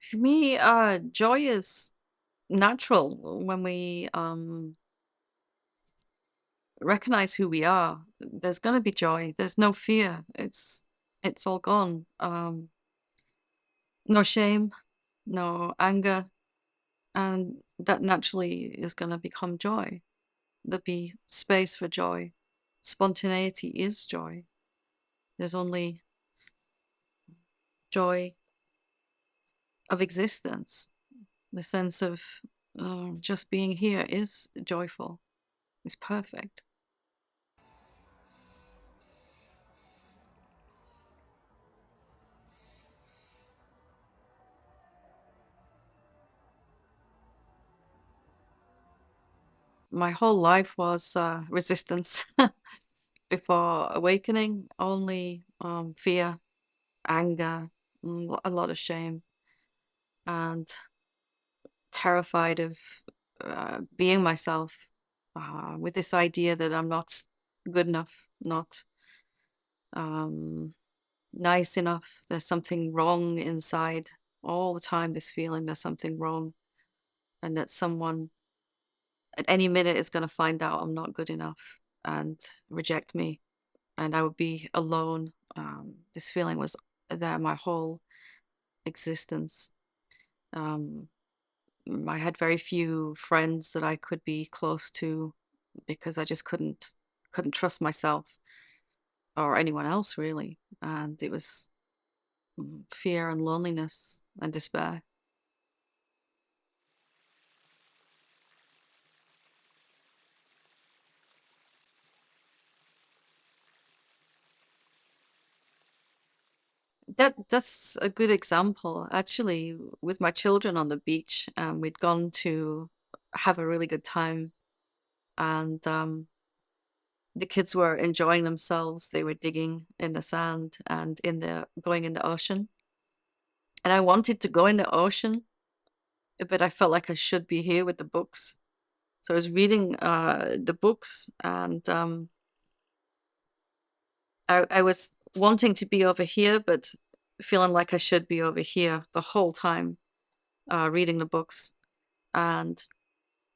For me, joy is natural when we recognize who we are. There's gonna be joy. There's no fear. It's all gone. No shame, no anger, and that naturally is gonna become joy. There'll be space for joy. Spontaneity is joy. There's only joy of existence. The sense of just being here is joyful. It's perfect. My whole life was resistance before awakening, only fear, anger, a lot of shame, and terrified of being myself with this idea that I'm not good enough, not um, nice enough. There's something wrong inside all the time, this feeling there's something wrong, and that someone at any minute is going to find out I'm not good enough and reject me, and I would be alone. This feeling was there my whole existence. Um, I had very few friends that I could be close to because I just couldn't trust myself or anyone else really, and it was fear and loneliness and despair. That's a good example. Actually, with my children on the beach, we'd gone to have a really good time, and the kids were enjoying themselves. They were digging in the sand and in the going in the ocean. And I wanted to go in the ocean, but I felt like I should be here with the books. So I was reading the books, and I was wanting to be over here, but feeling like I should be over here the whole time, reading the books. And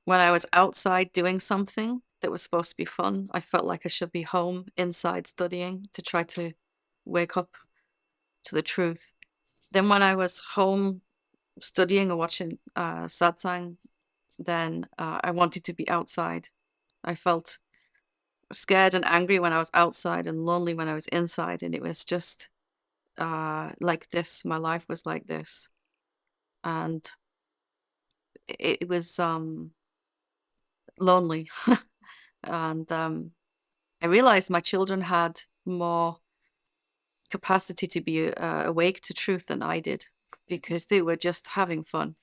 when I was outside doing something that was supposed to be fun, I felt like I should be home inside studying to try to wake up to the truth. Then when I was home studying or watching satsang, then I wanted to be outside. I felt scared and angry when I was outside and lonely when I was inside, and it was just like this. My life was like this, and it was lonely. And I realized my children had more capacity to be awake to truth than I did because they were just having fun.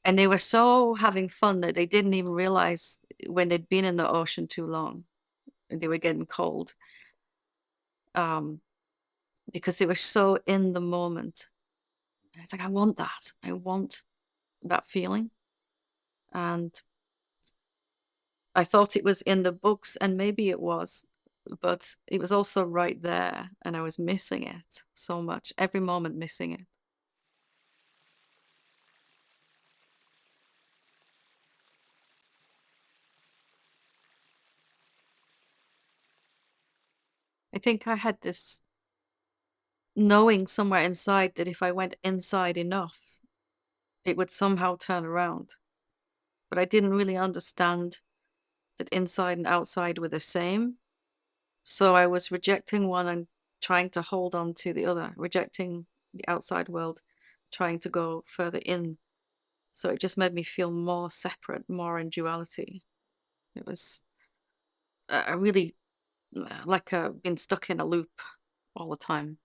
And they were so having fun that they didn't even realize when they'd been in the ocean too long and they were getting cold, um, because they were so in the moment. And it's like, I want that. I want that feeling. And I thought it was in the books, and maybe it was, but it was also right there, and I was missing it so much, every moment missing it. I think I had this knowing somewhere inside that if I went inside enough, it would somehow turn around. But I didn't really understand that inside and outside were the same. So I was rejecting one and trying to hold on to the other, rejecting the outside world, trying to go further in. So it just made me feel more separate, more in duality. It was really like being stuck in a loop all the time.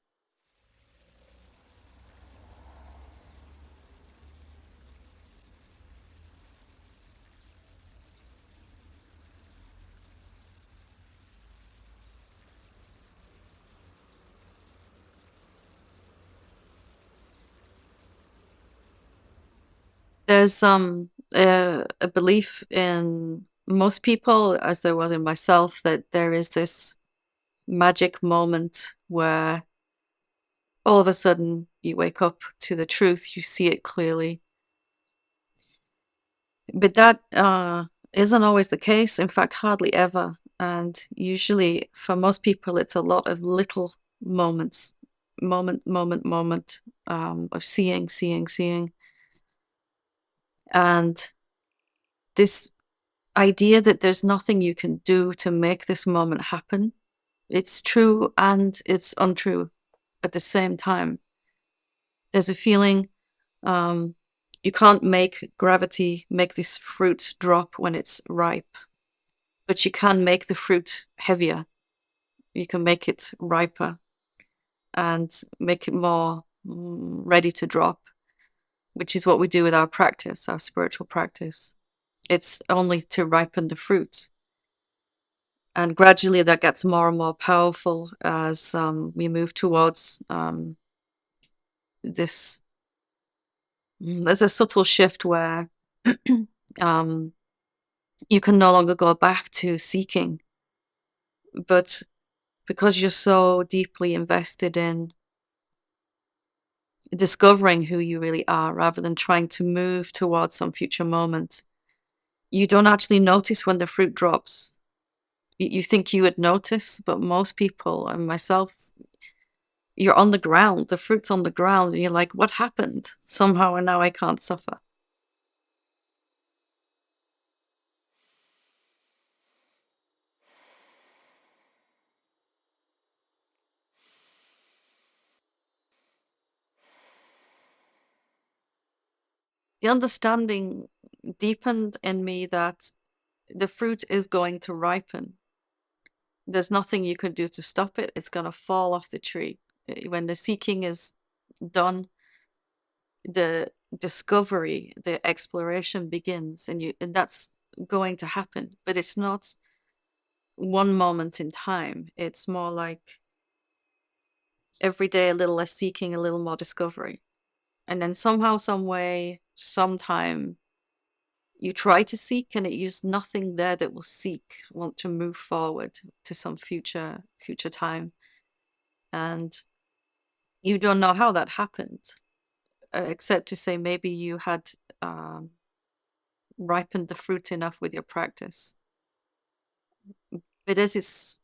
There's a belief in most people, as there was in myself, that there is this magic moment where all of a sudden you wake up to the truth, you see it clearly. But that isn't always the case. In fact, hardly ever. And usually, for most people, it's a lot of little moments, moment, of seeing. And this idea that there's nothing you can do to make this moment happen, it's true and it's untrue at the same time. There's a feeling you can't make gravity make this fruit drop when it's ripe, but you can make the fruit heavier. You can make it riper and make it more ready to drop, which is what we do with our practice, our spiritual practice. It's only to ripen the fruit. And gradually that gets more and more powerful as we move towards this. There's a subtle shift where um, you can no longer go back to seeking, but because you're so deeply invested in discovering who you really are rather than trying to move towards some future moment, you don't actually notice when the fruit drops. You think you would notice, but most people, and myself, you're on the ground, the fruit's on the ground, and you're like, what happened? Somehow, and now I can't suffer. The understanding deepened in me that the fruit is going to ripen. There's nothing you can do to stop it. It's going to fall off the tree. When the seeking is done, the discovery, the exploration begins, and that's going to happen. But it's not one moment in time. It's more like every day a little less seeking, a little more discovery. And then somehow, some way, sometime you try to seek and there's nothing there that will want to move forward to some future time. And you don't know how that happened, except to say maybe you had ripened the fruit enough with your practice. But as it's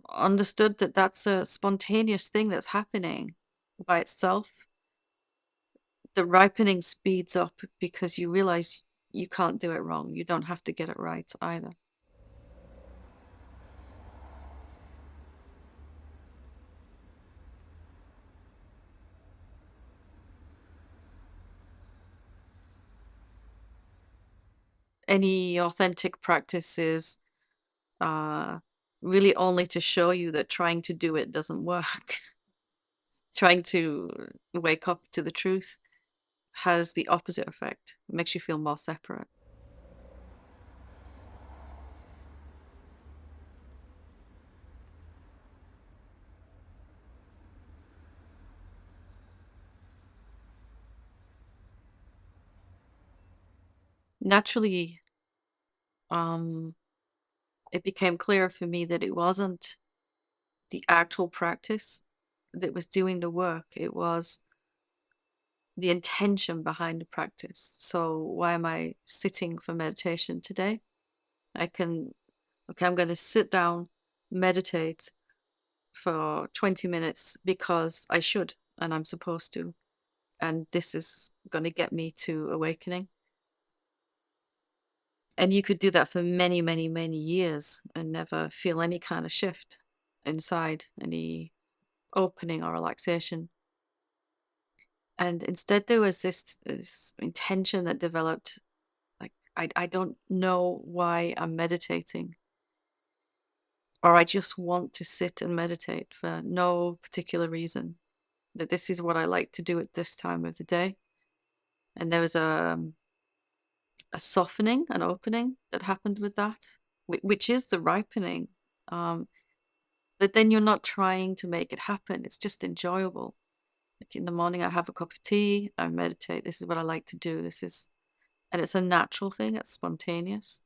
understood that that's a spontaneous thing that's happening by itself, the ripening speeds up because you realize you can't do it wrong. You don't have to get it right either. Any authentic practice is really only to show you that trying to do it doesn't work. Trying to wake up to the truth has the opposite effect. It makes you feel more separate. Naturally, um, it became clear for me that it wasn't the actual practice that was doing the work. It was the intention behind the practice. So why am I sitting for meditation today? I'm going to sit down, meditate for 20 minutes because I should and I'm supposed to. And this is going to get me to awakening. And you could do that for many, many, many years and never feel any kind of shift inside, any opening or relaxation. And instead, there was this intention that developed. Like, I don't know why I'm meditating, or I just want to sit and meditate for no particular reason. That this is what I like to do at this time of the day. And there was a softening, an opening that happened with that, which is the ripening. But then you're not trying to make it happen. It's just enjoyable. Like in the morning, I have a cup of tea, I meditate. This is what I like to do. And it's a natural thing. It's spontaneous.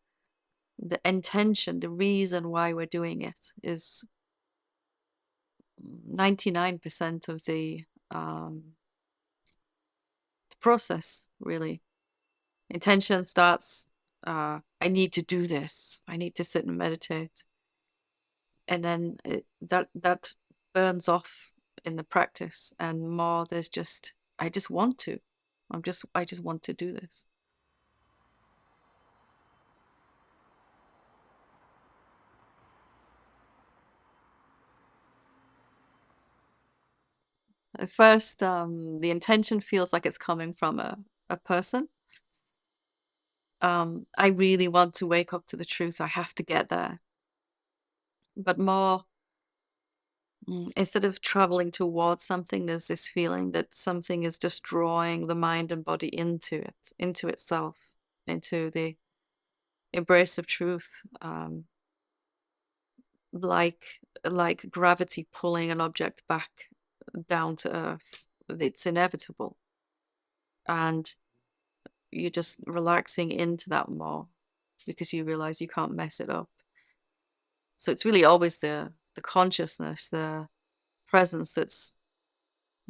The intention, the reason why we're doing it is 99% of the process, really. Intention starts, I need to do this. I need to sit and meditate. And then that burns off in the practice, and more there's just, I just want to. I just want to do this. At first, the intention feels like it's coming from a person. I really want to wake up to the truth. I have to get there. But more, instead of traveling towards something, there's this feeling that something is just drawing the mind and body into it, into itself, into the embrace of truth, like gravity pulling an object back down to earth. It's inevitable, and you're just relaxing into that more because you realize you can't mess it up. So it's really always the consciousness, the presence that's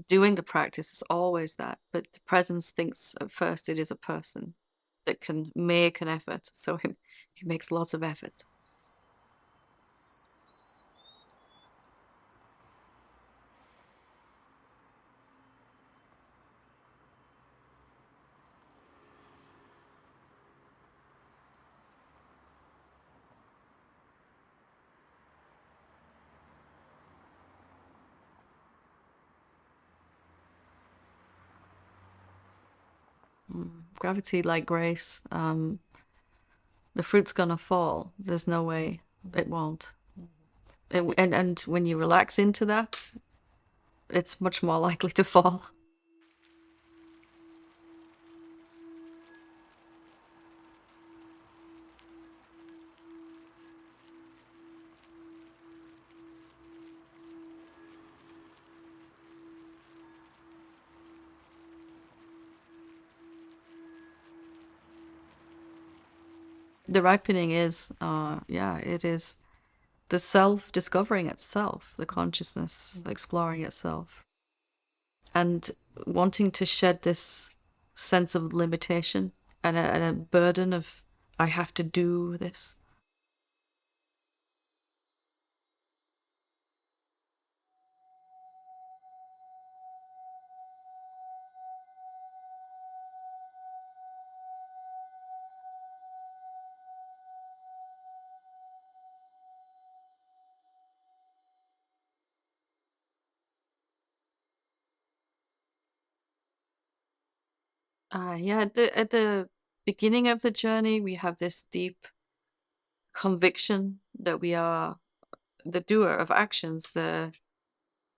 doing the practice. It's always that, but the presence thinks at first it is a person that can make an effort. So he makes lots of effort. Gravity like grace. The fruit's gonna fall. There's no way it won't. And when you relax into that, it's much more likely to fall. The ripening is, yeah, it is the self discovering itself, the consciousness exploring itself, and wanting to shed this sense of limitation and a burden of, I have to do this. Yeah, at the beginning of the journey, we have this deep conviction that we are the doer of actions, the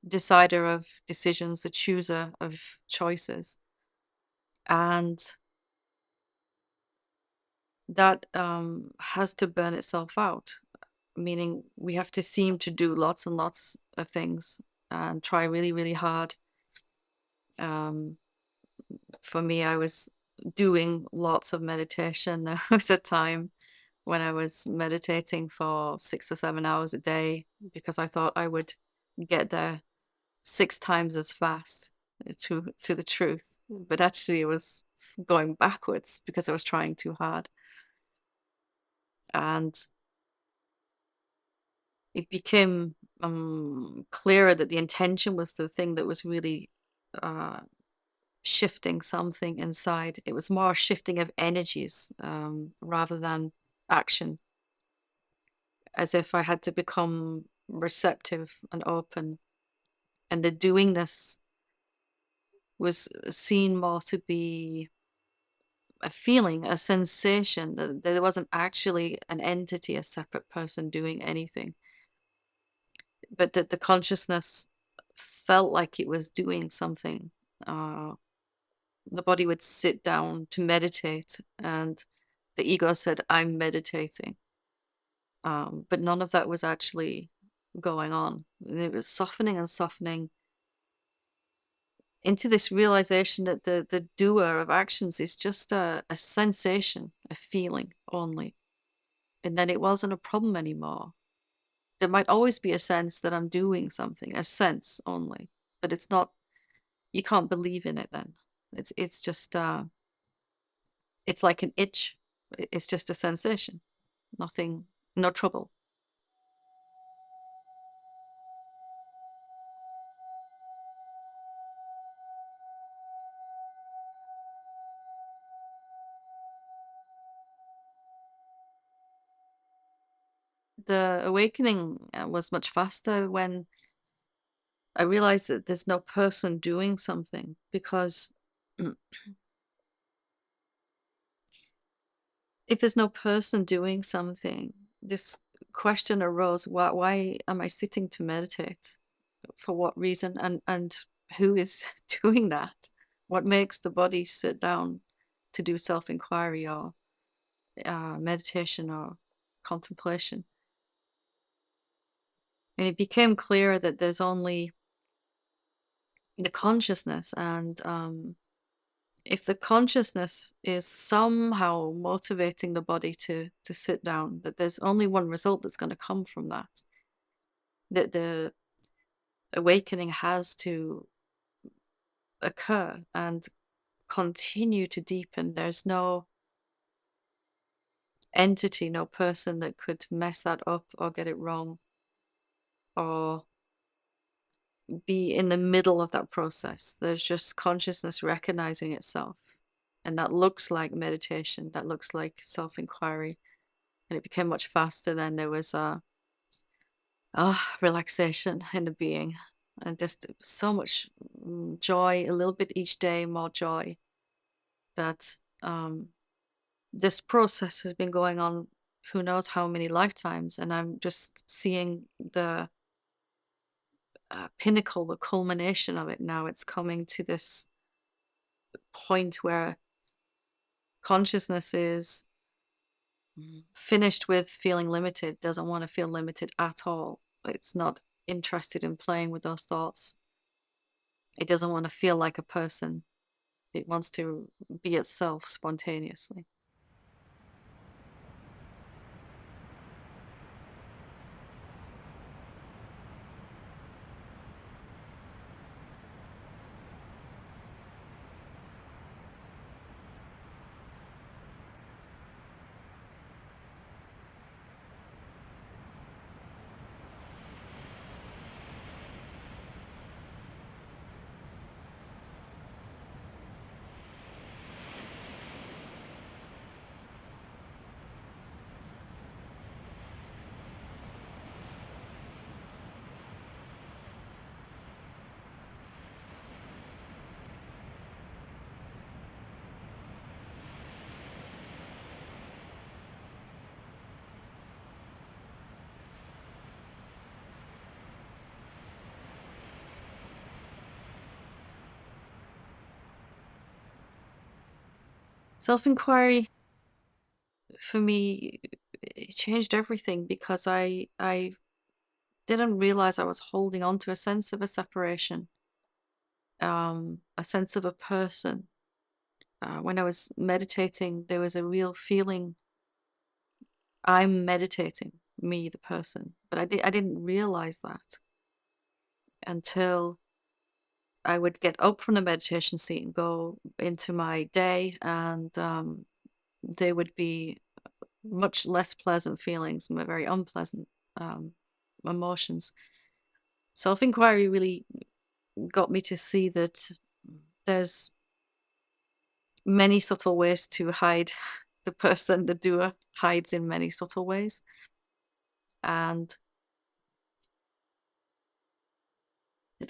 decider of decisions, the chooser of choices. And that has to burn itself out, meaning we have to seem to do lots and lots of things and try really, really hard. Um, for me, I was doing lots of meditation. There was a time when I was meditating for 6 or 7 hours a day because I thought I would get there 6 times as fast to the truth. But actually, it was going backwards because I was trying too hard. And it became clearer that the intention was the thing that was really uh, shifting something inside. It was more shifting of energies rather than action, as if I had to become receptive and open. And the doingness was seen more to be a feeling, a sensation, that there wasn't actually an entity, a separate person doing anything, but that the consciousness felt like it was doing something. Uh, the body would sit down to meditate, and the ego said, I'm meditating. But none of that was actually going on. It was softening and softening into this realization that the doer of actions is just a sensation, a feeling only. And then it wasn't a problem anymore. There might always be a sense that I'm doing something, a sense only, but it's not, you can't believe in it then. It's just it's like an itch. It's just a sensation. Nothing, no trouble. The awakening was much faster when I realized that there's no person doing something, because if there's no person doing something, this question arose: why am I sitting to meditate? For what reason? And who is doing that? What makes the body sit down to do self-inquiry or meditation or contemplation? And it became clear that there's only the consciousness, and if the consciousness is somehow motivating the body to sit down, that there's only one result that's going to come from that. That the awakening has to occur and continue to deepen. There's no entity, no person that could mess that up or get it wrong or be in the middle of that process. There's just consciousness recognizing itself. And that looks like meditation, that looks like self-inquiry. And it became much faster. Then there was relaxation in the being, and just so much joy, a little bit each day, more joy, that this process has been going on who knows how many lifetimes, and I'm just seeing the pinnacle, the culmination of it now. It's coming to this point where consciousness is finished with feeling limited, doesn't want to feel limited at all. It's not interested in playing with those thoughts. It doesn't want to feel like a person. It wants to be itself spontaneously. Self-inquiry for me, it changed everything, because I didn't realize I was holding on to a sense of a separation, a sense of a person. When I was meditating, there was a real feeling I'm meditating, me, the person. But I didn't realize that until I would get up from the meditation seat and go into my day, and there would be much less pleasant feelings, very unpleasant emotions. Self-inquiry really got me to see that there's many subtle ways to hide the person. The doer hides in many subtle ways. And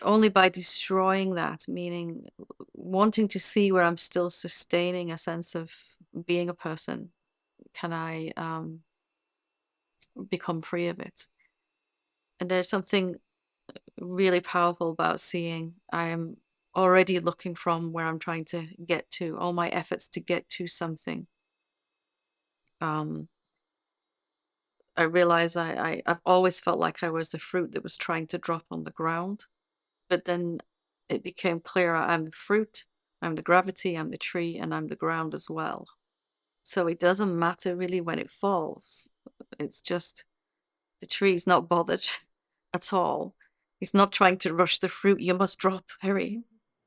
only by destroying that, meaning wanting to see where I'm still sustaining a sense of being a person, can I become free of it. And there's something really powerful about seeing I am already looking from where I'm trying to get to, all my efforts to get to something. I realize I've always felt like I was the fruit that was trying to drop on the ground. But then it became clearer, I'm the fruit, I'm the gravity, I'm the tree, and I'm the ground as well. So it doesn't matter really when it falls. It's just the tree's not bothered at all. It's not trying to rush the fruit. You must drop, hurry,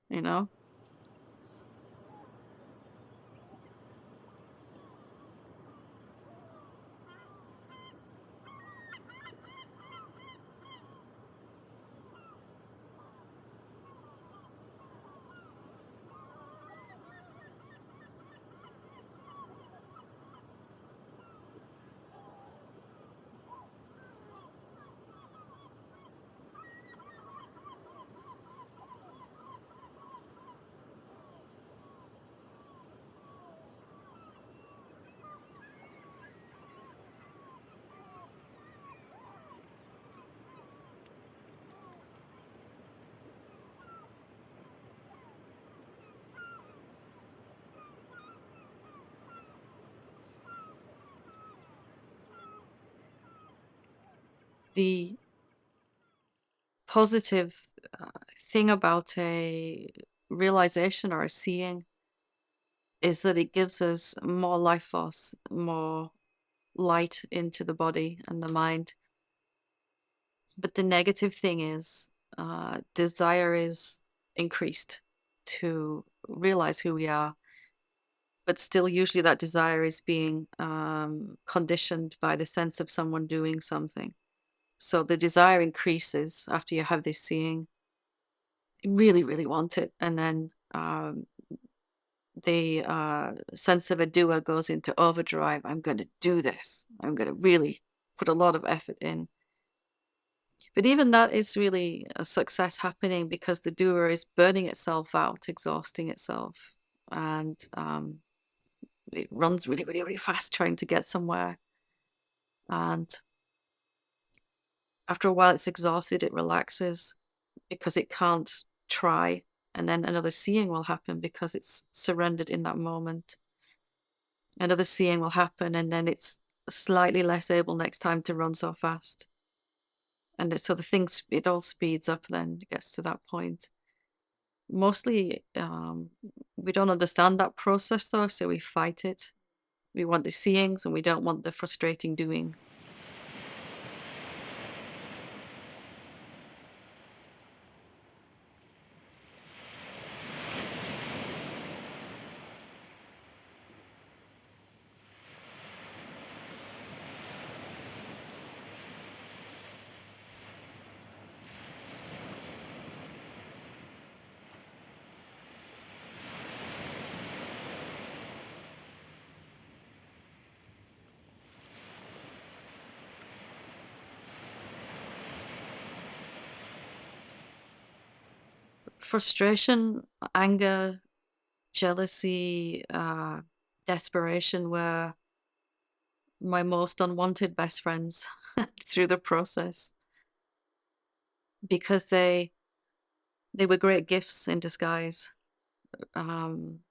you know? The positive thing about a realization or a seeing is that it gives us more life force, more light into the body and the mind. But the negative thing is desire is increased to realize who we are. But still, usually that desire is being conditioned by the sense of someone doing something. So the desire increases after you have this seeing. You really, really want it. And then the sense of a doer goes into overdrive. I'm going to do this. I'm going to really put a lot of effort in. But even that is really a success happening because the doer is burning itself out, exhausting itself, and it runs really, really, really fast trying to get somewhere. And after a while, it's exhausted, it relaxes because it can't try. And then another seeing will happen because it's surrendered in that moment. Another seeing will happen, and then it's slightly less able next time to run so fast. And so the things, it all speeds up then, it gets to that point. Mostly, we don't understand that process though, so we fight it. We want the seeings and we don't want the frustrating doing. Frustration, anger, jealousy, desperation were my most unwanted best friends through the process because they were great gifts in disguise. Um,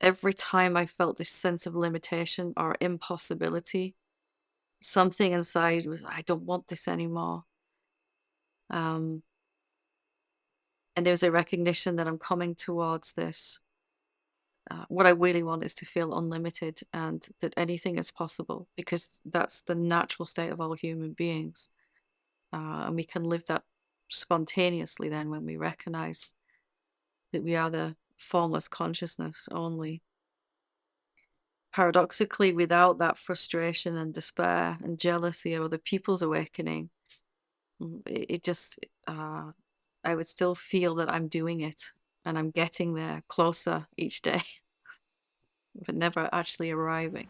every time I felt this sense of limitation or impossibility, something inside was, I don't want this anymore. And there was a recognition that I'm coming towards this. What I really want is to feel unlimited and that anything is possible because that's the natural state of all human beings. And we can live that spontaneously then when we recognize that we are the formless consciousness only. Paradoxically, without that frustration and despair and jealousy of other people's awakening, it just, I would still feel that I'm doing it and I'm getting there closer each day, but never actually arriving.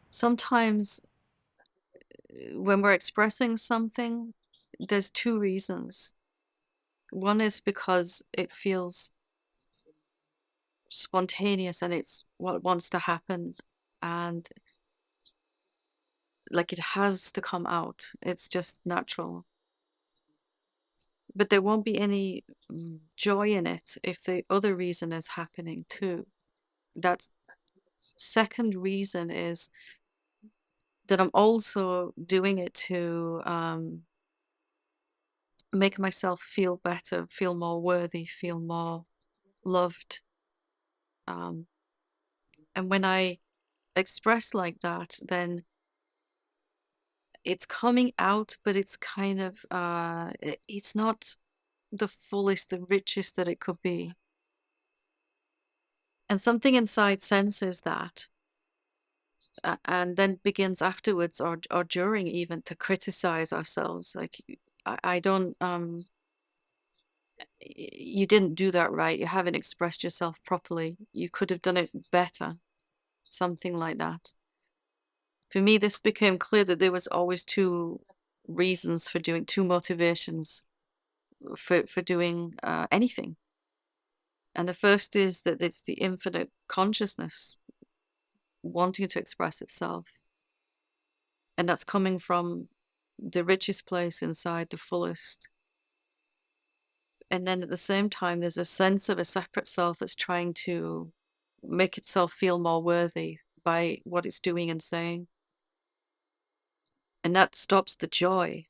Sometimes when we're expressing something, there's two reasons. One is because it feels spontaneous and it's what wants to happen, and like it has to come out. It's just natural. But there won't be any joy in it if the other reason is happening too. That second reason is that I'm also doing it to make myself feel better, feel more worthy, feel more loved. Um, and when I express like that, then it's coming out, but it's kind of it's not the fullest, the richest that it could be. And something inside senses that. and then begins afterwards or during even to criticize ourselves. Like, I don't, you didn't do that right. You haven't expressed yourself properly. You could have done it better. Something like that. For me, this became clear that there was always two reasons for doing, two motivations for doing anything. And the first is that it's the infinite consciousness wanting to express itself. And that's coming from the richest place inside, the fullest. And then at the same time, there's a sense of a separate self that's trying to make itself feel more worthy by what it's doing and saying. And that stops the joy.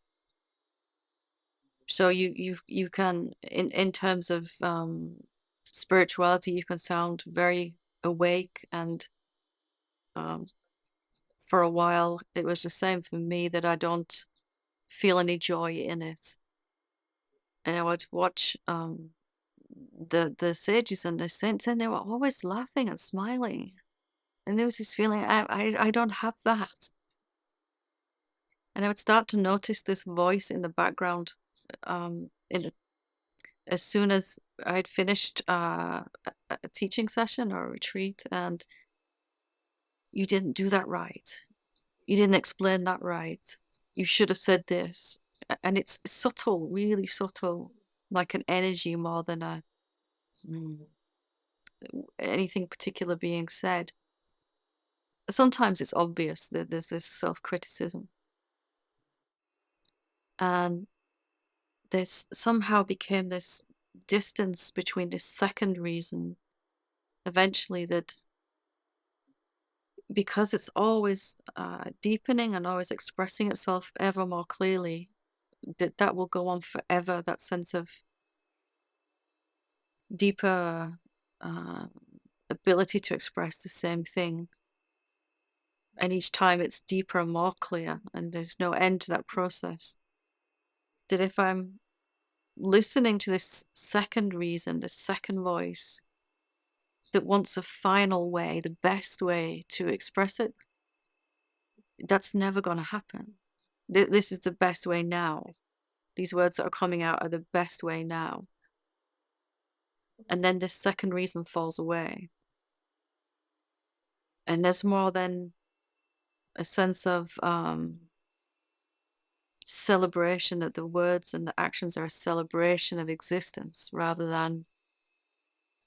So you can, in terms of spirituality, you can sound very awake, and for a while it was the same for me, that I don't feel any joy in it. And I would watch the sages and the saints, and they were always laughing and smiling. And there was this feeling, I don't have that. And I would start to notice this voice in the background, as soon as I'd finished a teaching session or a retreat, and you didn't do that right. You didn't explain that right. You should have said this. And it's subtle, really subtle, like an energy more than anything particular being said. Sometimes it's obvious that there's this self-criticism. And this somehow became this distance between this second reason, eventually, that because it's always deepening and always expressing itself ever more clearly, that will go on forever, that sense of deeper ability to express the same thing. And each time it's deeper and more clear, and there's no end to that process. That if I'm listening to this second reason, this second voice that wants a final way, the best way to express it, that's never going to happen. This is the best way now. These words that are coming out are the best way now. And then this second reason falls away. And there's more than a sense of celebration, that the words and the actions are a celebration of existence rather than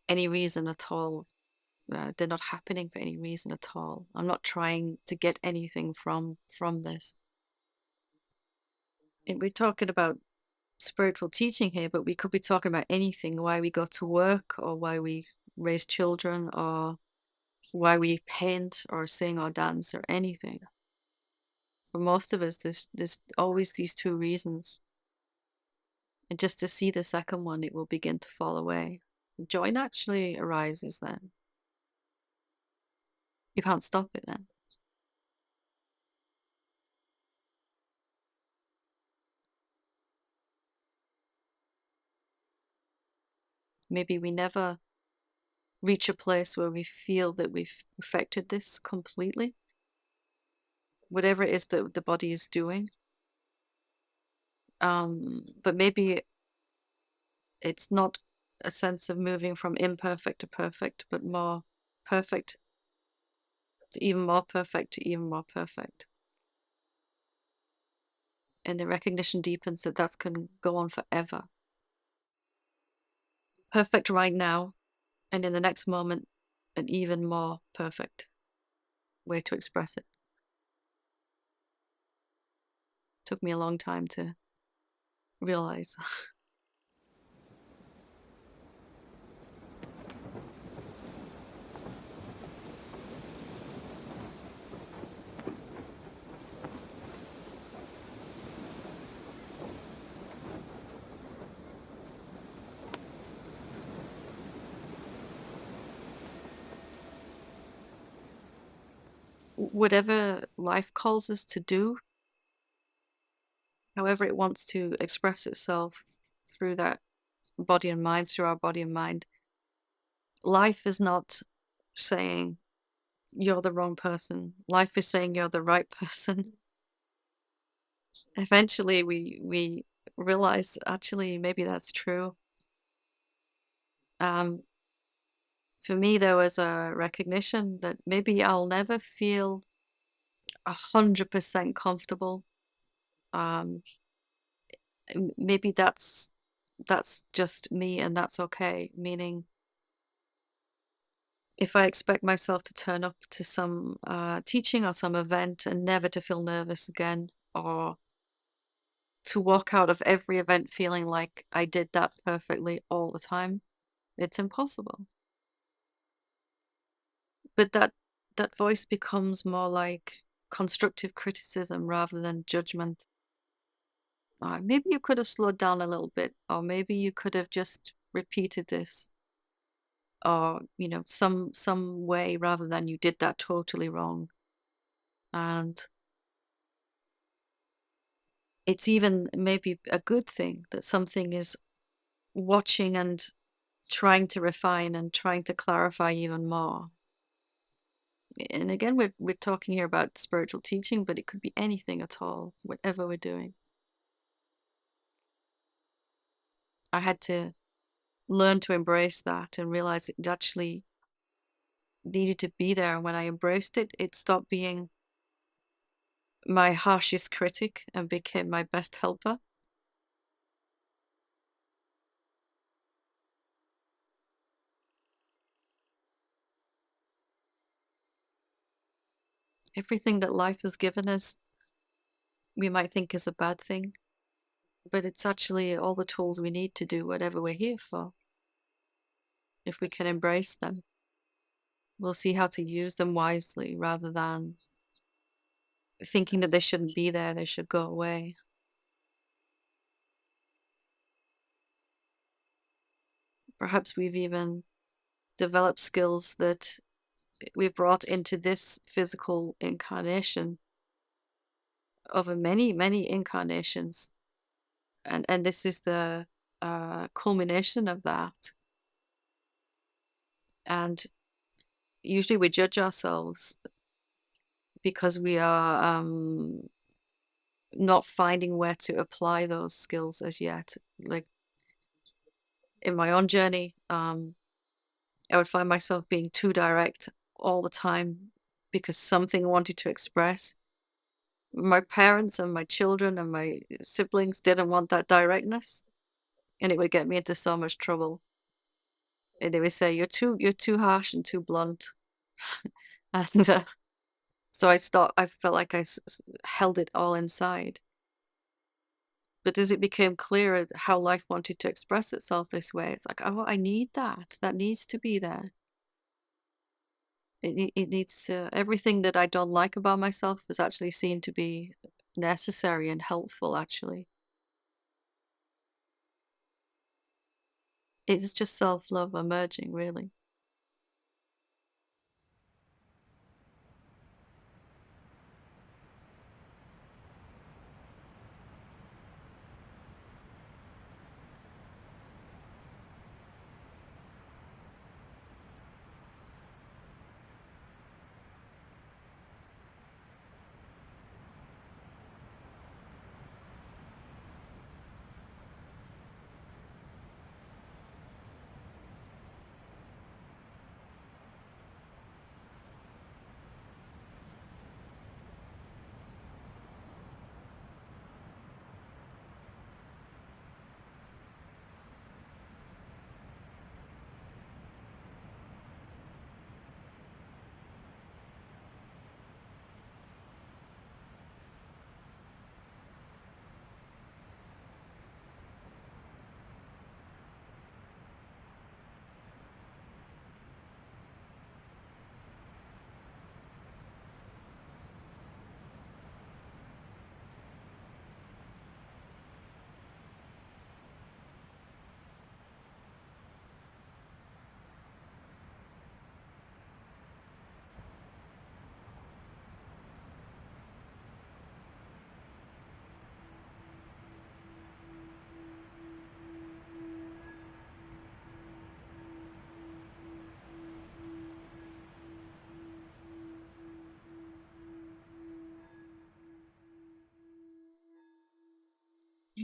any reason at all. They're not happening for any reason at all. I'm not trying to get anything from this. And we're talking about spiritual teaching here, but we could be talking about anything: why we go to work, or why we raise children, or why we paint or sing or dance or anything. For most of us, there's always these two reasons. And just to see the second one, it will begin to fall away. Joy naturally arises then. You can't stop it then. Maybe we never reach a place where we feel that we've perfected this completely, whatever it is that the body is doing. But maybe it's not a sense of moving from imperfect to perfect, but more perfect to even more perfect to even more perfect. And the recognition deepens that that can go on forever. Perfect right now, and in the next moment, an even more perfect way to express it. Took me a long time to realize. Whatever life calls us to do, however it wants to express itself through that body and mind, through our body and mind, life is not saying, you're the wrong person. Life is saying you're the right person. Eventually, we realize actually maybe that's true. Um, for me, there was a recognition that maybe I'll never feel 100% comfortable. Um, maybe that's just me, and that's okay. Meaning, if I expect myself to turn up to some teaching or some event and never to feel nervous again, or to walk out of every event feeling like I did that perfectly all the time, it's impossible. But that voice becomes more like constructive criticism rather than judgment. Maybe you could have slowed down a little bit, or maybe you could have just repeated this, or some way rather than you did that totally wrong. And it's even maybe a good thing that something is watching and trying to refine and trying to clarify even more. And again, we're talking here about spiritual teaching, but it could be anything at all, whatever we're doing. I had to learn to embrace that and realize it actually needed to be there. And when I embraced it, it stopped being my harshest critic and became my best helper. Everything that life has given us, we might think is a bad thing, but it's actually all the tools we need to do whatever we're here for. If we can embrace them, we'll see how to use them wisely rather than thinking that they shouldn't be there, they should go away. Perhaps we've even developed skills that we brought into this physical incarnation over many, many incarnations. And this is the culmination of that. And usually we judge ourselves because we are not finding where to apply those skills as yet. Like in my own journey, I would find myself being too direct all the time because something I wanted to express. My parents and my children and my siblings didn't want that directness, and it would get me into so much trouble. And they would say, "You're too harsh and too blunt," and so I felt like held it all inside. But as it became clearer how life wanted to express itself this way, it's like, oh, I need that. That needs to be there. It needs to, everything that I don't like about myself is actually seen to be necessary and helpful, actually. It's just self-love emerging, really.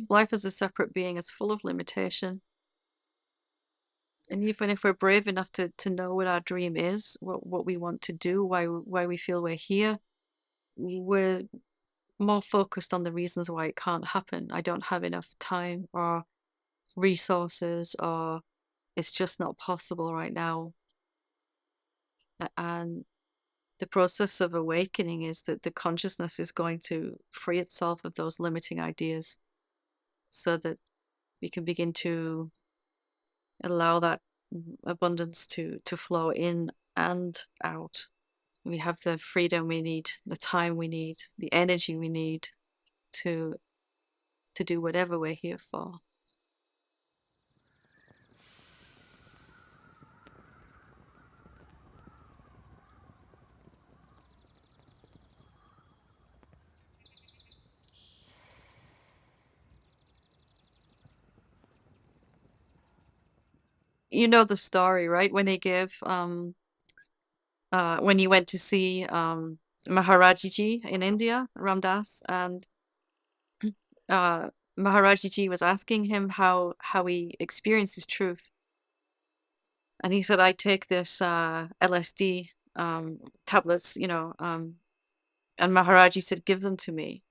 Life as a separate being is full of limitation. And even if we're brave enough to know what our dream is, what we want to do, why we feel we're here, we're more focused on the reasons why it can't happen. I don't have enough time or resources, or it's just not possible right now. And the process of awakening is that the consciousness is going to free itself of those limiting ideas so that we can begin to allow that abundance to flow in and out. We have the freedom we need, the time we need, the energy we need to to do whatever we're here for. You know the story, right? When he went to see Maharaji in India, Ramdas, and uh Maharaji was asking him how he experiences truth. And he said, I take this LSD tablets, and Maharaji said, give them to me.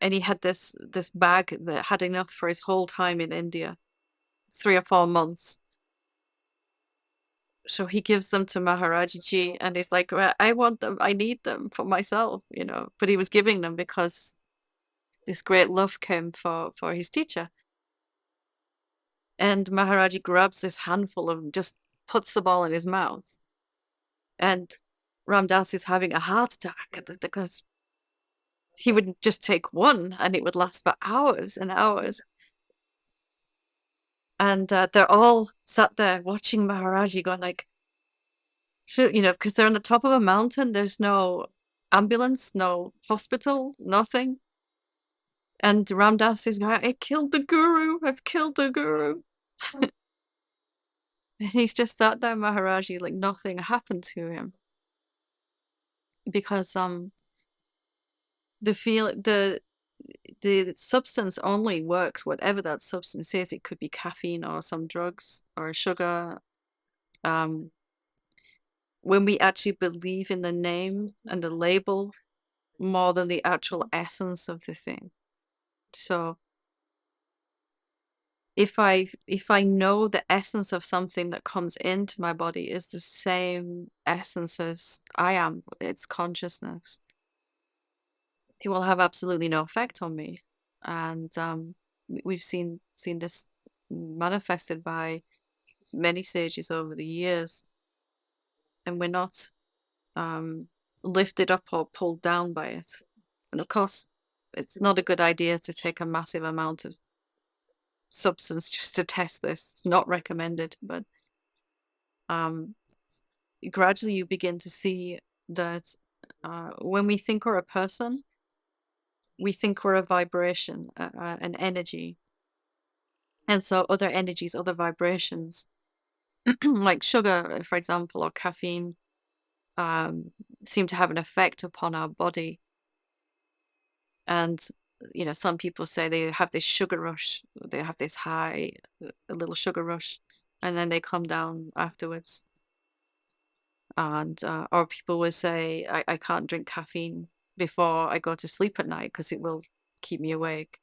And he had this bag that had enough for his whole time in India, 3 or 4 months. So he gives them to Maharaji, and he's like, well, I want them, I need them for myself. But he was giving them because this great love came for his teacher. And Maharaji grabs this handful of just puts the ball in his mouth. And Ramdas is having a heart attack because he would just take one and it would last for hours and hours. And they're all sat there watching Maharaji going like, because they're on the top of a mountain. There's no ambulance, no hospital, nothing. And Ramdas is going, I killed the guru. I've killed the guru. And he's just sat there, Maharaji, like nothing happened to him. Because the substance only works whatever that substance is. It could be caffeine or some drugs or sugar. Um, when we actually believe in the name and the label more than the actual essence of the thing. So if I know the essence of something that comes into my body is the same essence as I am, it's consciousness, it will have absolutely no effect on me. And we've seen this manifested by many sages over the years, and we're not lifted up or pulled down by it. And of course, it's not a good idea to take a massive amount of substance just to test this. It's not recommended, but gradually you begin to see that when we think we're a person, we think we're a vibration, an energy. And so other energies, other vibrations, like sugar, for example, or caffeine, seem to have an effect upon our body. And some people say they have this sugar rush, they have this high, a little sugar rush, and then they come down afterwards. And or people will say, I can't drink caffeine before I go to sleep at night because it will keep me awake.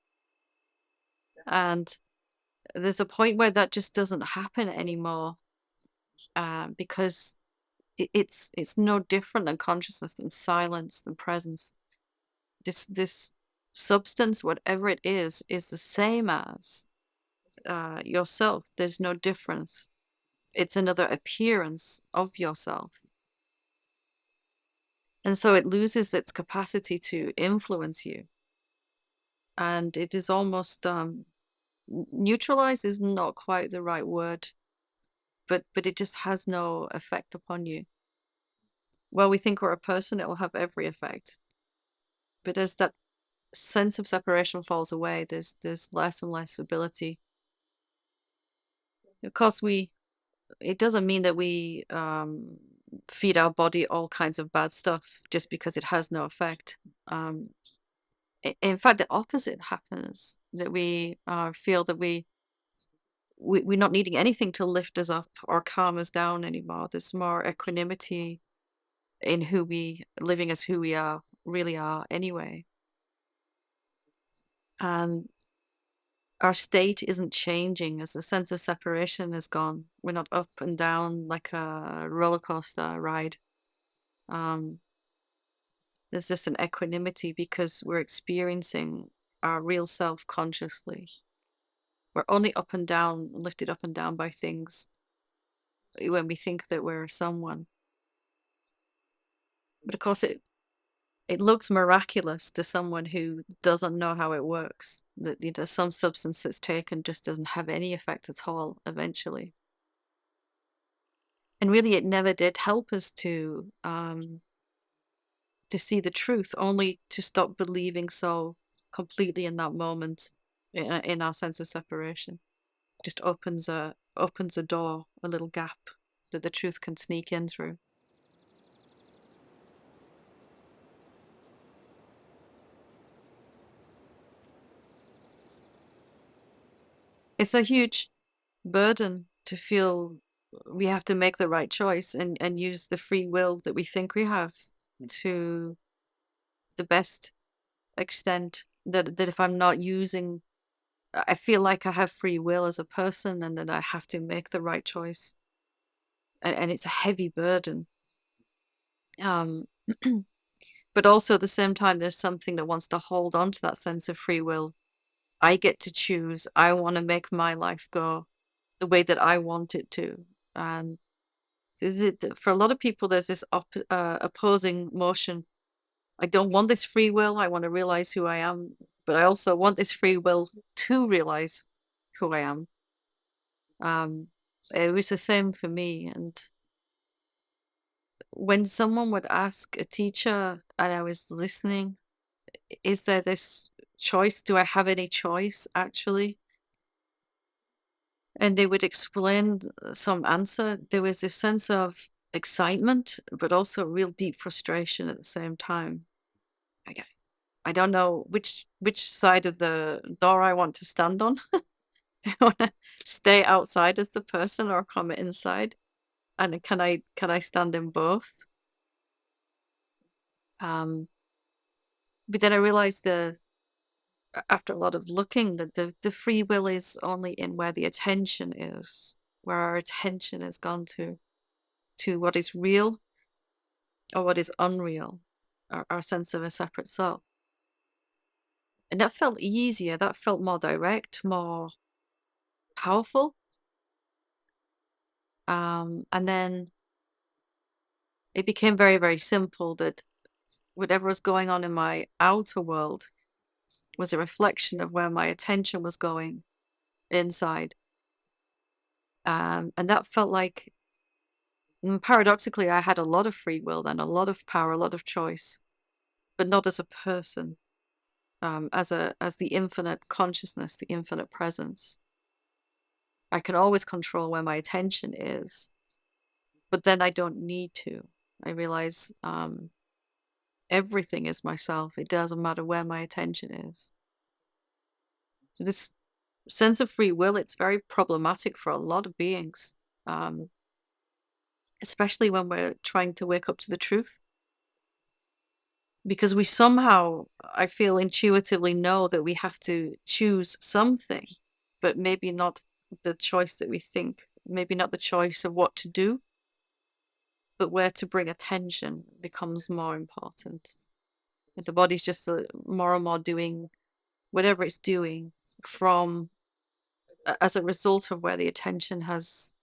And there's a point where that just doesn't happen anymore, because it's no different than consciousness, than silence, than presence. This substance, whatever it is the same as yourself. There's no difference. It's another appearance of yourself. And so it loses its capacity to influence you. And it is almost neutralize is not quite the right word, but it just has no effect upon you. Well, we think we're a person, it'll have every effect. But as that sense of separation falls away, there's less and less ability. Of course, it doesn't mean that we feed our body all kinds of bad stuff just because it has no effect. In fact, the opposite happens, that we feel that we're not needing anything to lift us up or calm us down anymore. There's more equanimity in who we living as who we are really are anyway. And our state isn't changing as the sense of separation is gone. We're not up and down like a roller coaster ride. Um, there's just an equanimity because we're experiencing our real self consciously. We're only up and down, lifted up and down by things when we think that we're someone. But of course, it looks miraculous to someone who doesn't know how it works. That some substance that's taken just doesn't have any effect at all eventually. And really, it never did help us to see the truth, only to stop believing so completely in that moment in our sense of separation. Just opens a door, a little gap that the truth can sneak in through. It's a huge burden to feel we have to make the right choice and use the free will that we think we have to the best extent, that if I'm not using, I feel like I have free will as a person and that I have to make the right choice. And it's a heavy burden. Um, but also at the same time, there's something that wants to hold on to that sense of free will. I get to choose. I want to make my life go the way that I want it to. And is it for a lot of people, there's this opposing motion. I don't want this free will. I want to realize who I am, but I also want this free will to realize who I am. It was the same for me. And when someone would ask a teacher and I was listening, is there this choice? Do I have any choice actually? And they would explain some answer. There was this sense of excitement, but also real deep frustration at the same time. I don't know which side of the door I want to stand on. I want to stay outside as the person or come inside, and can I stand in both? Um, but then I realized after a lot of looking that the free will is only in where the attention is, where our attention has gone to what is real or what is unreal, our sense of a separate self. And that felt easier, that felt more direct, more powerful. And then it became very, very simple that whatever was going on in my outer world was a reflection of where my attention was going inside. And that felt like, paradoxically, I had a lot of free will then, a lot of power, a lot of choice, but not as a person, as the infinite consciousness, the infinite presence. I can always control where my attention is, but then I don't need to. I realize everything is myself. It doesn't matter where my attention is. This sense of free will, it's very problematic for a lot of beings, especially when we're trying to wake up to the truth. Because we somehow, I feel intuitively know that we have to choose something, but maybe not the choice that we think, maybe not the choice of what to do, but where to bring attention becomes more important. And the body's just more and more doing whatever it's doing from as a result of where the attention has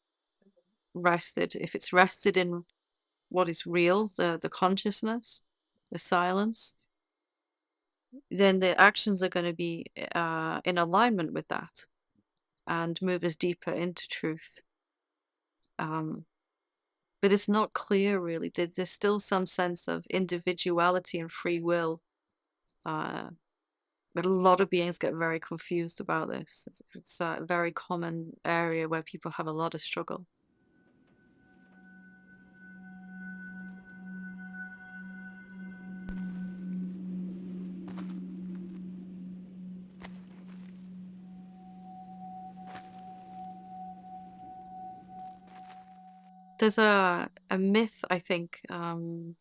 rested. If it's rested in what is real, the consciousness, the silence, then the actions are going to be in alignment with that and move us deeper into truth. But it's not clear really. There's still some sense of individuality and free will. But a lot of beings get very confused about this. It's a very common area where people have a lot of struggle. There's a myth, I think, in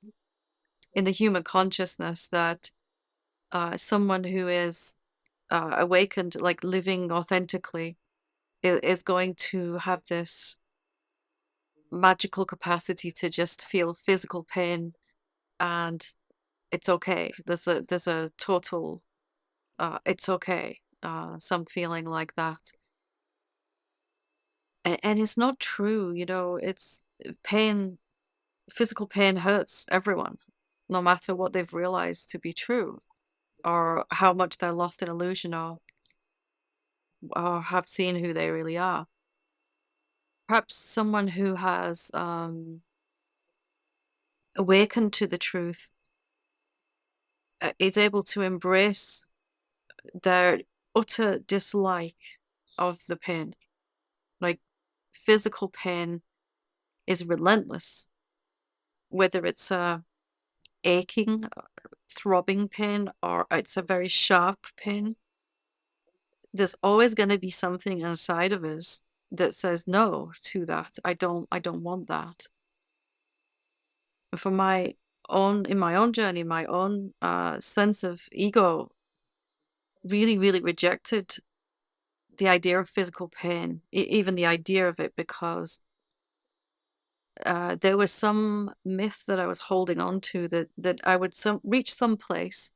the human consciousness that someone who is awakened, like living authentically, is going to have this magical capacity to just feel physical pain and it's okay. There's a total it's okay. Some feeling like that. And it's not true, it's pain, physical pain hurts everyone, no matter what they've realized to be true, or how much they're lost in illusion, or have seen who they really are. Perhaps someone who has awakened to the truth is able to embrace their utter dislike of the pain. Like, physical pain is relentless, whether it's a aching, throbbing pain or it's a very sharp pain. There's always going to be something inside of us that says no to that. I don't want that. And for in my own journey, my own sense of ego really, really rejected the idea of physical pain, even the idea of it, because there was some myth that I was holding on to that I would reach some place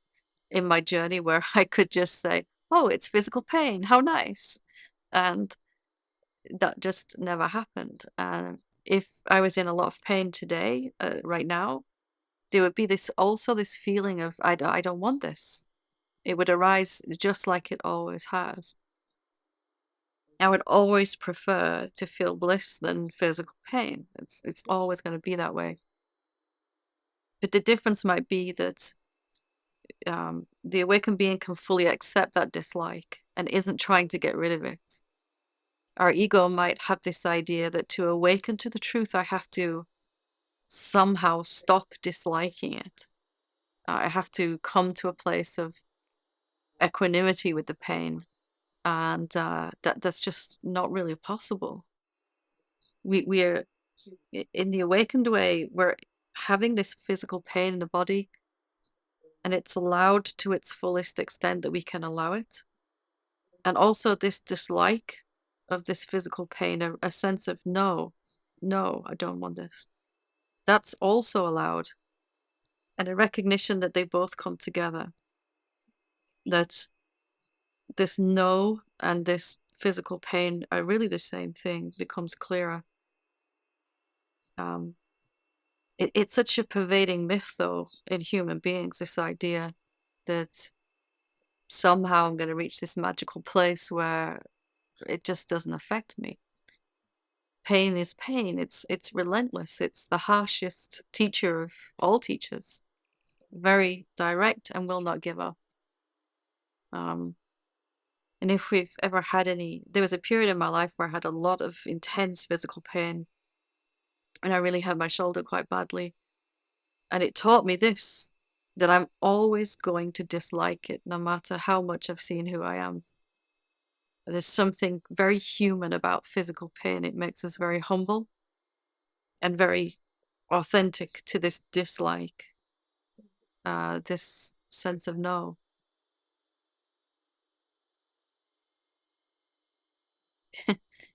in my journey where I could just say, "Oh, it's physical pain. How nice." And that just never happened. If I was in a lot of pain today, right now, there would be this feeling of I don't want this. It would arise just like it always has. I would always prefer to feel bliss than physical pain. It's always going to be that way. But the difference might be that the awakened being can fully accept that dislike and isn't trying to get rid of it. Our ego might have this idea that to awaken to the truth, I have to somehow stop disliking it. I have to come to a place of equanimity with the pain, and that's just not really possible. We're in the awakened way. We're having this physical pain in the body, and it's allowed to its fullest extent that we can allow it. And also this dislike of this physical pain, a sense of no, no, I don't want this. That's also allowed. And a recognition that they both come together. That this no and this physical pain are really the same thing becomes clearer. Um, it's such a pervading myth, though, in human beings, this idea that somehow I'm going to reach this magical place where it just doesn't affect me. Pain is pain. It's relentless. It's the harshest teacher of all teachers. Very direct and will not give up. And if we've ever had there was a period in my life where I had a lot of intense physical pain, and I really had my shoulder quite badly. And it taught me this, that I'm always going to dislike it, no matter how much I've seen who I am. There's something very human about physical pain. It makes us very humble and very authentic to this dislike, this sense of no.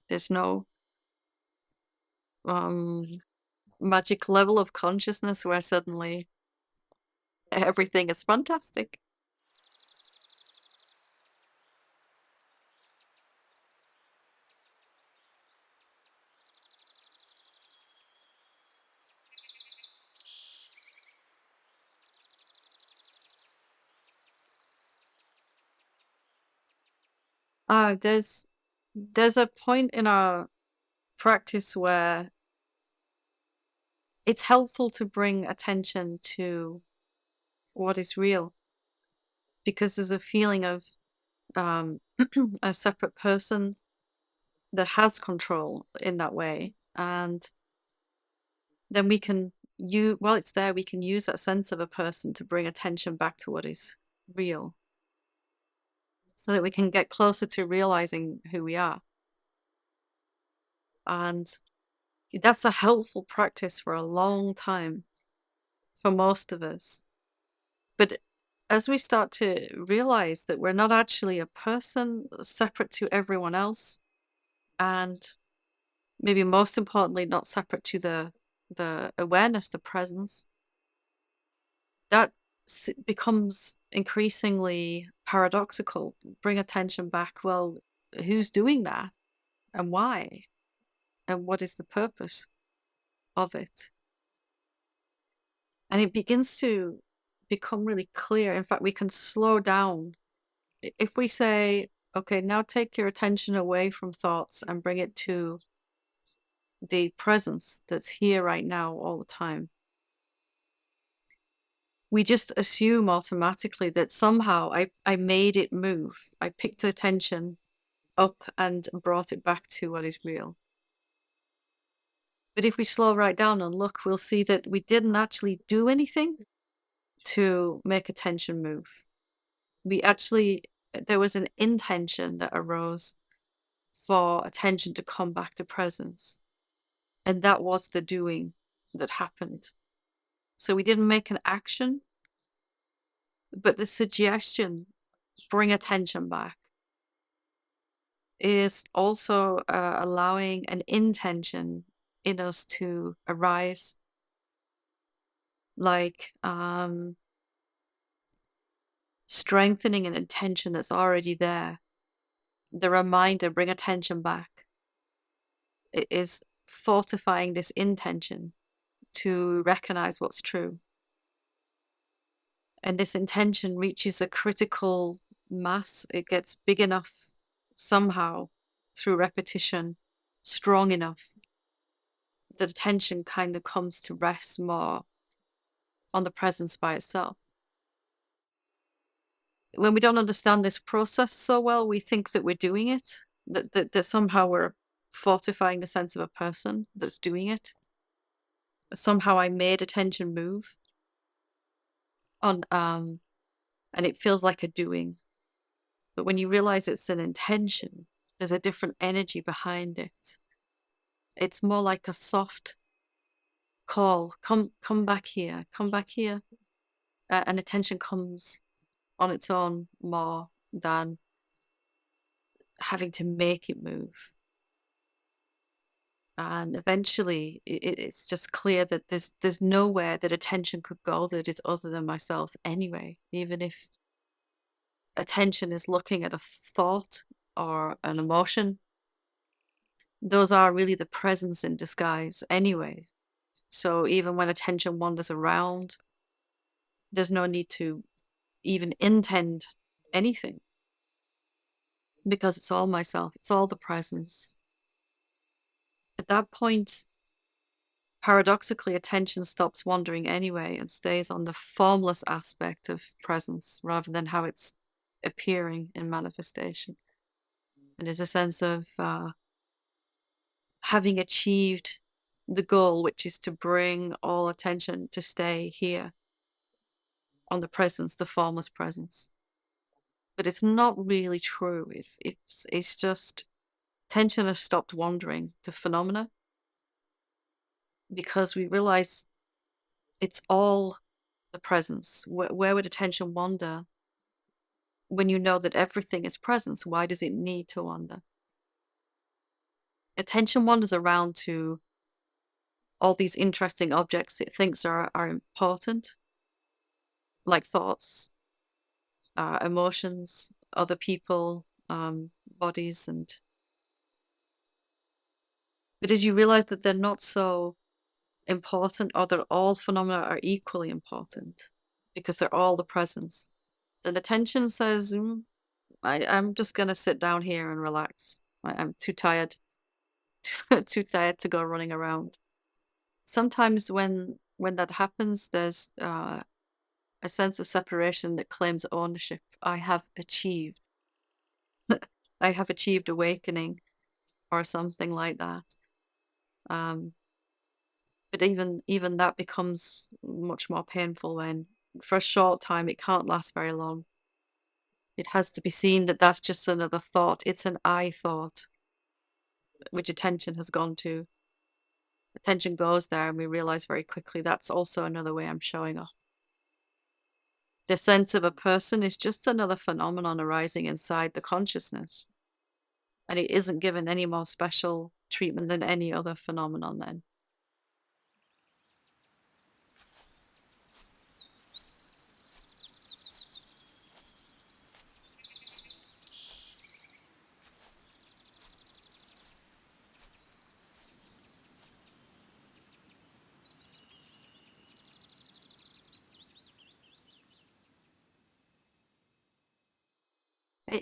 There's no magic level of consciousness where suddenly everything is fantastic. Uh, there's there's a point in our practice where it's helpful to bring attention to what is real, because there's a feeling of a separate person that has control in that way, and then while it's there, we can use that sense of a person to bring attention back to what is real, so that we can get closer to realizing who we are. And That's a helpful practice for a long time for most of us. But as we start to realize that we're not actually a person separate to everyone else, and maybe most importantly, not separate to the awareness, the presence, that becomes increasingly paradoxical. Bring attention back. Well, who's doing that and why? And what is the purpose of it? And it begins to become really clear. In fact, we can slow down. If we say, okay, now take your attention away from thoughts and bring it to the presence that's here right now all the time, we just assume automatically that somehow I made it move. I picked the attention up and brought it back to what is real. But if we slow right down and look, we'll see that we didn't actually do anything to make attention move. There was an intention that arose for attention to come back to presence. And that was the doing that happened. So we didn't make an action, but the suggestion, bring attention back, is also allowing an intention in us to arise, like strengthening an intention that's already there. The reminder, bring attention back, it is fortifying this intention to recognize what's true. And this intention reaches a critical mass. It gets big enough somehow through repetition, strong enough that attention kind of comes to rest more on the presence by itself. When we don't understand this process so well, we think that we're doing it, that somehow we're fortifying the sense of a person that's doing it. Somehow I made attention move on, and it feels like a doing. But when you realize it's an intention, there's a different energy behind it. It's more like a soft call. Come back here. Come back here. And attention comes on its own more than having to make it move. And eventually, it's just clear that there's nowhere that attention could go that is other than myself anyway. Even if attention is looking at a thought or an emotion, those are really the presence in disguise anyway. So even when attention wanders around, there's no need to even intend anything, because it's all myself, it's all the presence. At that point, paradoxically, attention stops wandering anyway and stays on the formless aspect of presence rather than how it's appearing in manifestation. And there's a sense of having achieved the goal, which is to bring all attention to stay here on the presence, the formless presence. But it's not really true. It's just attention has stopped wandering to phenomena because we realize it's all the presence. Where would attention wander when you know that everything is presence? Why does it need to wander? Attention wanders around to all these interesting objects it thinks are important, like thoughts, emotions, other people, bodies, but as you realize that they're not so important, or that all phenomena are equally important because they're all the presence, then attention says, I'm just gonna sit down here and relax. I'm too tired, too tired to go running around. Sometimes when that happens, there's a sense of separation that claims ownership. I have achieved. I have achieved awakening, or something like that. But even that becomes much more painful when, for a short time, it can't last very long. It has to be seen that that's just another thought. It's an I thought, which attention has gone to. attention goes there, and we realize very quickly that's also another way I'm showing up. The sense of a person is just another phenomenon arising inside the consciousness, and it isn't given any more special treatment than any other phenomenon then.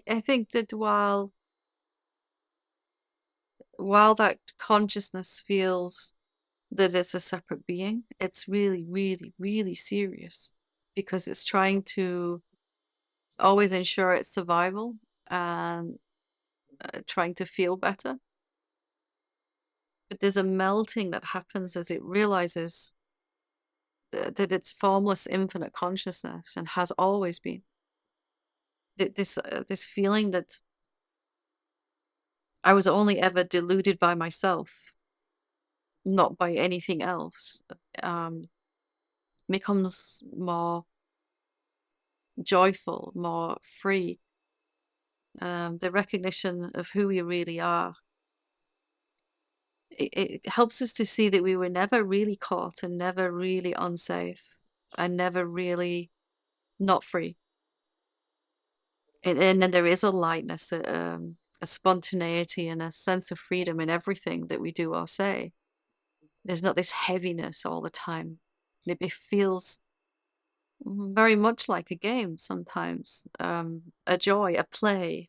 I think that while that consciousness feels that it's a separate being, it's really, really, really serious because it's trying to always ensure its survival and trying to feel better. But there's a melting that happens as it realizes that it's formless, infinite consciousness and has always been. This feeling that I was only ever deluded by myself, not by anything else, um, becomes more joyful, more free. The recognition of who we really are. It helps us to see that we were never really caught and never really unsafe and never really not free. And then there is a lightness, a spontaneity, and a sense of freedom in everything that we do or say. There's not this heaviness all the time. It feels very much like a game sometimes, a joy, a play.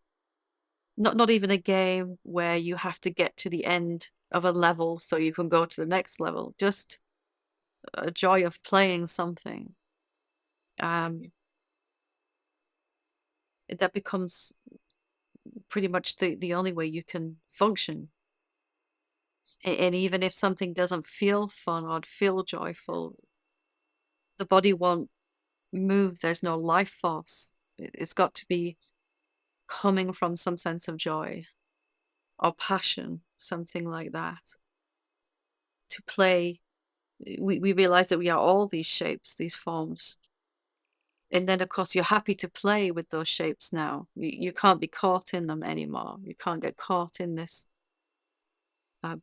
Not even a game where you have to get to the end of a level so you can go to the next level. Just a joy of playing something. Um, that becomes pretty much the only way you can function. And even if something doesn't feel fun or feel joyful, the body won't move. There's no life force. It's got to be coming from some sense of joy or passion, something like that. To play, we realize that we are all these shapes, these forms. And then, of course, you're happy to play with those shapes now. You can't be caught in them anymore. You can't get caught in this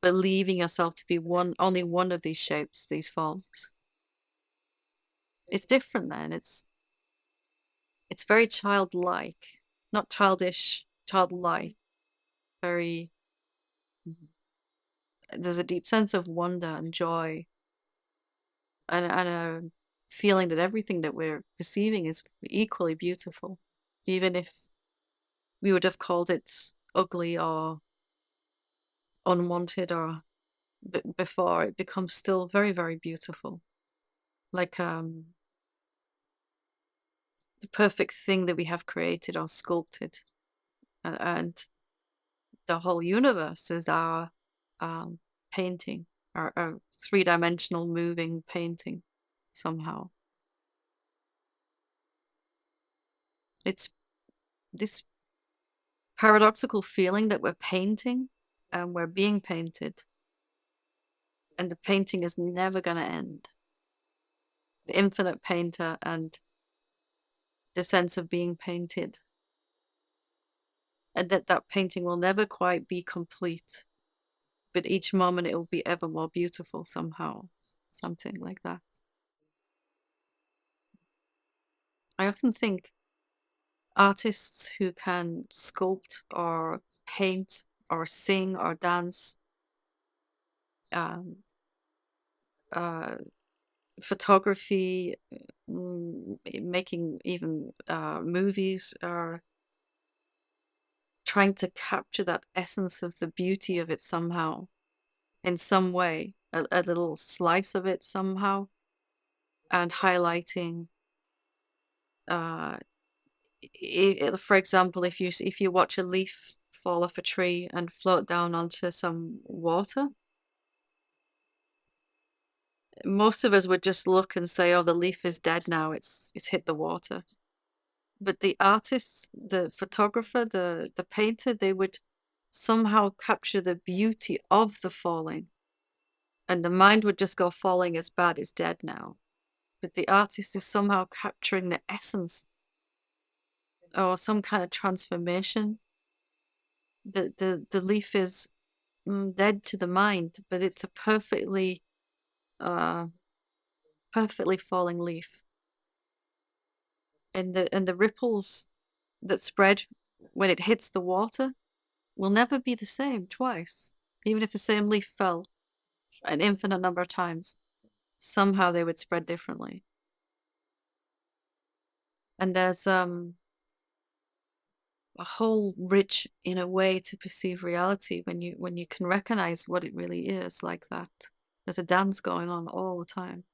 believing yourself to be only one of these shapes, these forms. It's different then. It's very childlike, not childish, childlike. Very. There's a deep sense of wonder and joy, and a feeling that everything that we're perceiving is equally beautiful, even if we would have called it ugly or unwanted or before. It becomes still very, very beautiful, like the perfect thing that we have created or sculpted, and the whole universe is our painting, our three-dimensional moving painting somehow. It's this paradoxical feeling that we're painting and we're being painted, and the painting is never going to end. The infinite painter and the sense of being painted, and that painting will never quite be complete, but each moment it will be ever more beautiful somehow, something like that. I often think artists who can sculpt or paint or sing or dance, um, uh, photography, making even movies, are trying to capture that essence of the beauty of it somehow, in some way, a little slice of it somehow, and highlighting. For example, if you watch a leaf fall off a tree and float down onto some water, most of us would just look and say, "Oh, the leaf is dead now. It's hit the water." But the artist, the photographer, the painter, they would somehow capture the beauty of the falling And the mind would just go falling as bad as dead now. But the artist is somehow capturing the essence or some kind of transformation. The leaf is dead to the mind, but it's a uh perfectly falling leaf. And the ripples that spread when it hits the water will never be the same twice. Even if the same leaf fell an infinite number of times, somehow they would spread differently. And there's a whole rich inner way to perceive reality when you can recognize what it really is like that. There's a dance going on all the time.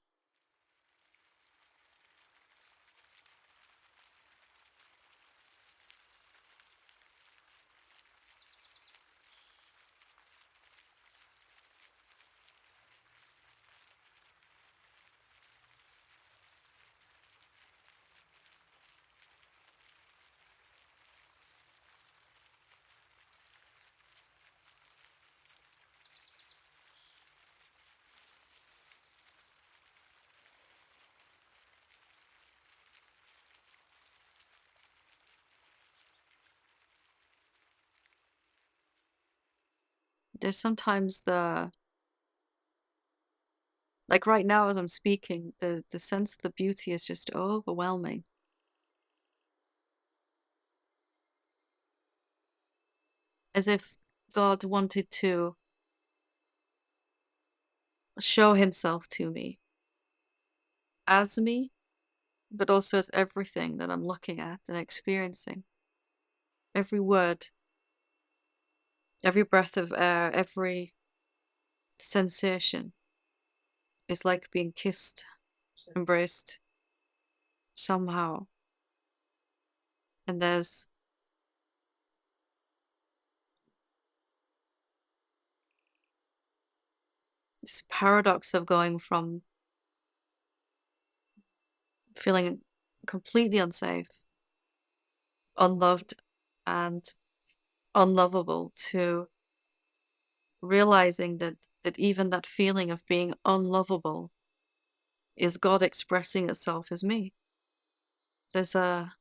There's sometimes like right now as I'm speaking, the sense of the beauty is just overwhelming. As if God wanted to show himself to me as me, but also as everything that I'm looking at and experiencing. Every word, every breath of air, every sensation is like being kissed, embraced somehow. And there's this paradox of going from feeling completely unsafe, unloved, and unlovable to realizing that even that feeling of being unlovable is God expressing itself as me. There's a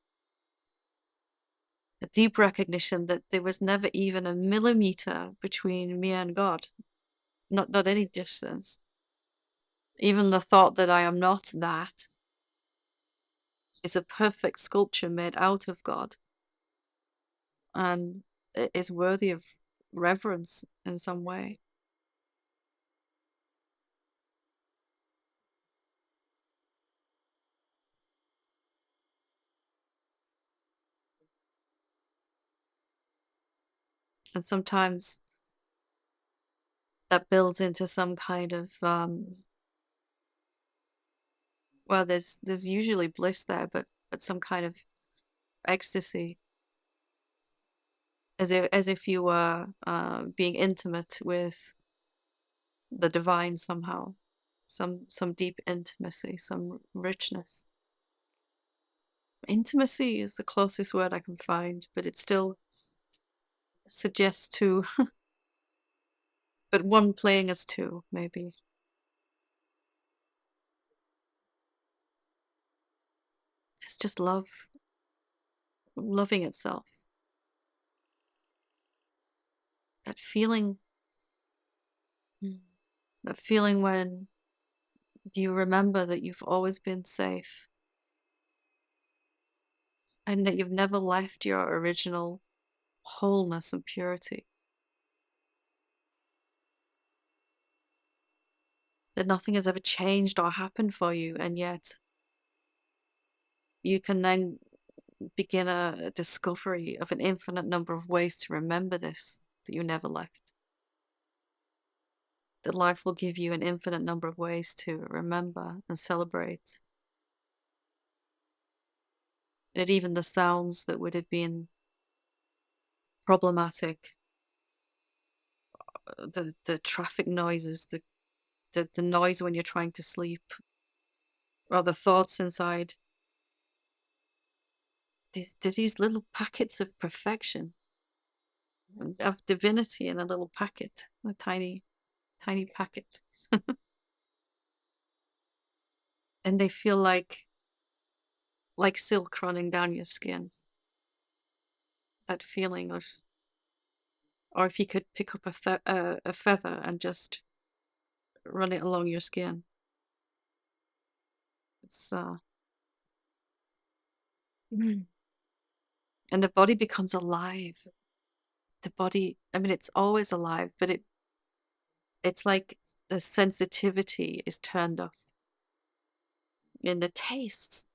deep recognition that there was never even a millimeter between me and God, not any distance. Even the thought that I am not that is a perfect sculpture made out of God and it is worthy of reverence in some way. And sometimes that builds into some kind of well, there's usually bliss there, but some kind of ecstasy, as if you were being intimate with the divine somehow, some deep intimacy, some richness. Intimacy is the closest word I can find, but it still suggests two, but one playing as two, maybe. It's just love, loving itself. That feeling, that feeling when you remember that you've always been safe and that you've never left your original wholeness and purity. That nothing has ever changed or happened for you, and yet you can then begin a discovery of an infinite number of ways to remember this, that you never left. That life will give you an infinite number of ways to remember and celebrate. And even the sounds that would have been problematic, the traffic noises, the noise when you're trying to sleep, or the thoughts inside, these little packets of perfection, of divinity in a little packet, a tiny, tiny packet. And they feel like silk running down your skin. That feeling of, or if you could pick up a feather and just run it along your skin. It's Mm. And the body becomes alive. The body, I mean, it's always alive, but it's like the sensitivity is turned up. And the taste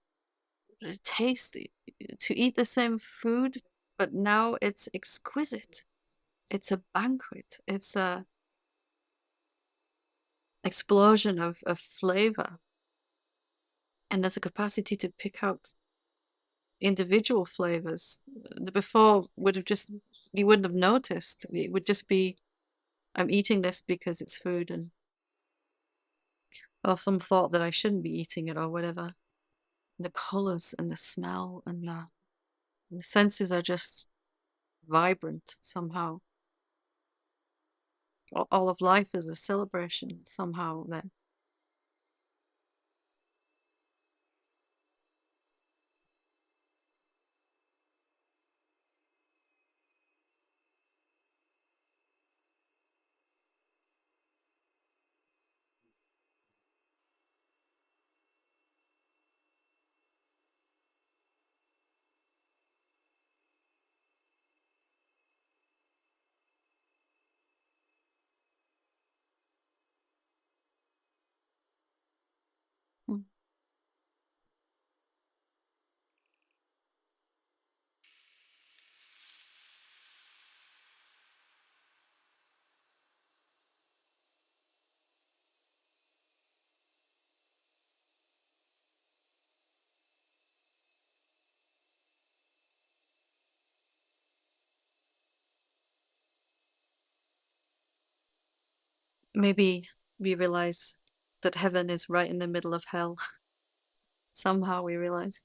to eat the same food, but now it's exquisite. It's a banquet. It's a explosion of flavor. And there's a capacity to pick out individual flavors. The before would have just, you wouldn't have noticed. It would just be, I'm eating this because it's food, and or some thought that I shouldn't be eating it or whatever. The colors and the smell and the senses are just vibrant somehow. All of life is a celebration somehow then. Mm. Maybe we realize that heaven is right in the middle of hell. Somehow we realize.